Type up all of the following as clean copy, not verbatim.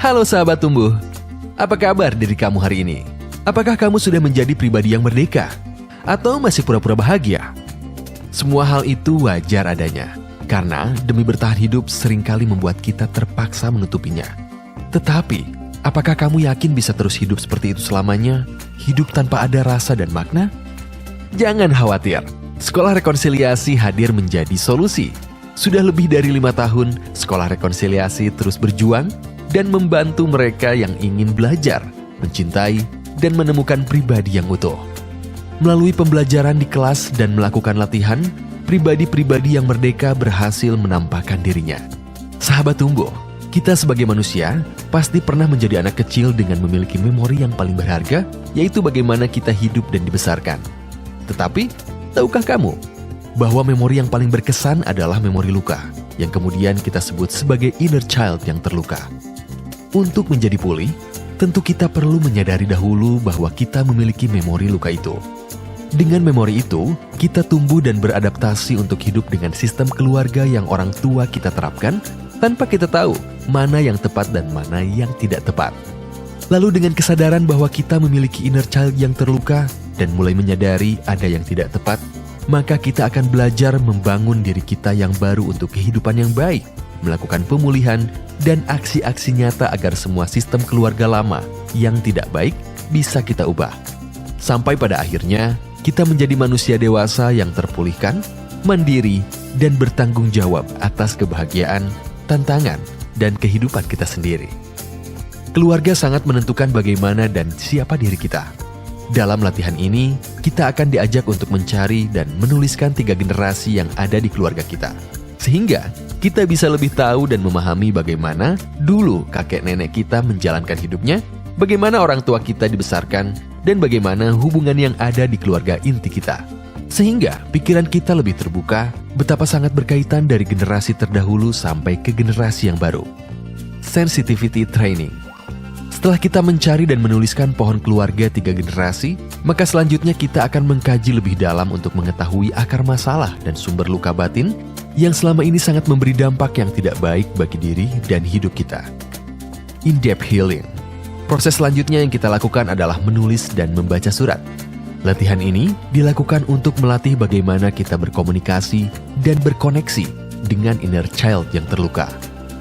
Halo sahabat tumbuh, apa kabar diri kamu hari ini? Apakah kamu sudah menjadi pribadi yang merdeka? Atau masih pura-pura bahagia? Semua hal itu wajar adanya, karena demi bertahan hidup seringkali membuat kita terpaksa menutupinya. Tetapi, apakah kamu yakin bisa terus hidup seperti itu selamanya? Hidup tanpa ada rasa dan makna? Jangan khawatir, Sekolah Rekonsiliasi hadir menjadi solusi. Sudah lebih dari 5 tahun, Sekolah Rekonsiliasi terus berjuang dan membantu mereka yang ingin belajar, mencintai, dan menemukan pribadi yang utuh. Melalui pembelajaran di kelas dan melakukan latihan, pribadi-pribadi yang merdeka berhasil menampakkan dirinya. Sahabat tumbuh, kita sebagai manusia pasti pernah menjadi anak kecil dengan memiliki memori yang paling berharga, yaitu bagaimana kita hidup dan dibesarkan. Tetapi, tahukah kamu bahwa memori yang paling berkesan adalah memori luka, yang kemudian kita sebut sebagai inner child yang terluka? Untuk menjadi pulih, tentu kita perlu menyadari dahulu bahwa kita memiliki memori luka itu. Dengan memori itu, kita tumbuh dan beradaptasi untuk hidup dengan sistem keluarga yang orang tua kita terapkan tanpa kita tahu mana yang tepat dan mana yang tidak tepat. Lalu dengan kesadaran bahwa kita memiliki inner child yang terluka dan mulai menyadari ada yang tidak tepat, maka kita akan belajar membangun diri kita yang baru untuk kehidupan yang baik, melakukan pemulihan dan aksi-aksi nyata agar semua sistem keluarga lama yang tidak baik bisa kita ubah. Sampai pada akhirnya, kita menjadi manusia dewasa yang terpulihkan, mandiri, dan bertanggung jawab atas kebahagiaan, tantangan, dan kehidupan kita sendiri. Keluarga sangat menentukan bagaimana dan siapa diri kita. Dalam latihan ini, kita akan diajak untuk mencari dan menuliskan 3 generasi yang ada di keluarga kita. Sehingga kita bisa lebih tahu dan memahami bagaimana dulu kakek nenek kita menjalankan hidupnya, bagaimana orang tua kita dibesarkan, dan bagaimana hubungan yang ada di keluarga inti kita. Sehingga pikiran kita lebih terbuka, betapa sangat berkaitan dari generasi terdahulu sampai ke generasi yang baru. Sensitivity Training. Setelah kita mencari dan menuliskan pohon keluarga 3 generasi, maka selanjutnya kita akan mengkaji lebih dalam untuk mengetahui akar masalah dan sumber luka batin yang selama ini sangat memberi dampak yang tidak baik bagi diri dan hidup kita. In-depth healing. Proses selanjutnya yang kita lakukan adalah menulis dan membaca surat. Latihan ini dilakukan untuk melatih bagaimana kita berkomunikasi dan berkoneksi dengan inner child yang terluka.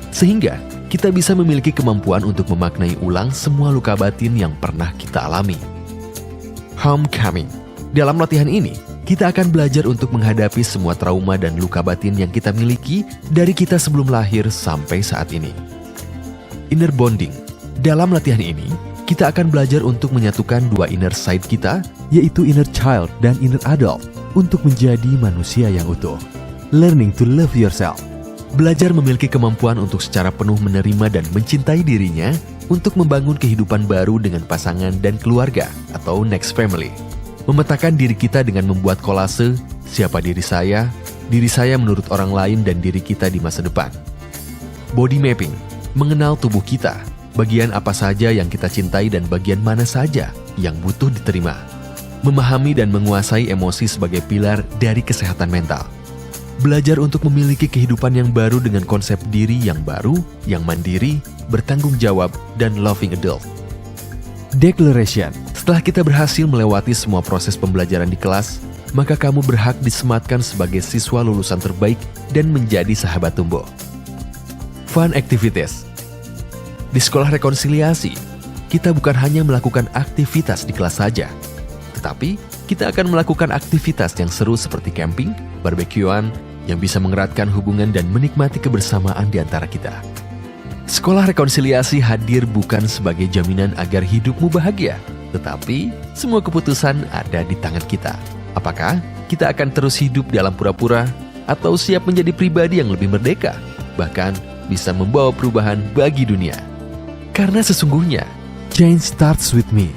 Sehingga kita bisa memiliki kemampuan untuk memaknai ulang semua luka batin yang pernah kita alami. Homecoming. Dalam latihan ini, kita akan belajar untuk menghadapi semua trauma dan luka batin yang kita miliki dari kita sebelum lahir sampai saat ini. Inner bonding. Dalam latihan ini, kita akan belajar untuk menyatukan 2 inner side kita, yaitu inner child dan inner adult, untuk menjadi manusia yang utuh. Learning to love yourself. Belajar memiliki kemampuan untuk secara penuh menerima dan mencintai dirinya untuk membangun kehidupan baru dengan pasangan dan keluarga atau next family. Memetakan diri kita dengan membuat kolase, siapa diri saya menurut orang lain dan diri kita di masa depan. Body mapping, mengenal tubuh kita, bagian apa saja yang kita cintai dan bagian mana saja yang butuh diterima. Memahami dan menguasai emosi sebagai pilar dari kesehatan mental. Belajar untuk memiliki kehidupan yang baru dengan konsep diri yang baru, yang mandiri, bertanggung jawab, dan loving adult. Declaration. Setelah kita berhasil melewati semua proses pembelajaran di kelas, maka kamu berhak disematkan sebagai siswa lulusan terbaik dan menjadi sahabat tumbuh. Fun activities. Di Sekolah Rekonsiliasi, kita bukan hanya melakukan aktivitas di kelas saja, tetapi kita akan melakukan aktivitas yang seru seperti camping, barbekyuan, yang bisa mengeratkan hubungan dan menikmati kebersamaan di antara kita. Sekolah Rekonsiliasi hadir bukan sebagai jaminan agar hidupmu bahagia, tetapi semua keputusan ada di tangan kita. Apakah kita akan terus hidup dalam pura-pura atau siap menjadi pribadi yang lebih merdeka, bahkan bisa membawa perubahan bagi dunia? Karena sesungguhnya, change starts with me.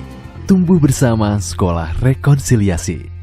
Tumbuh bersama Sekolah Rekonsiliasi.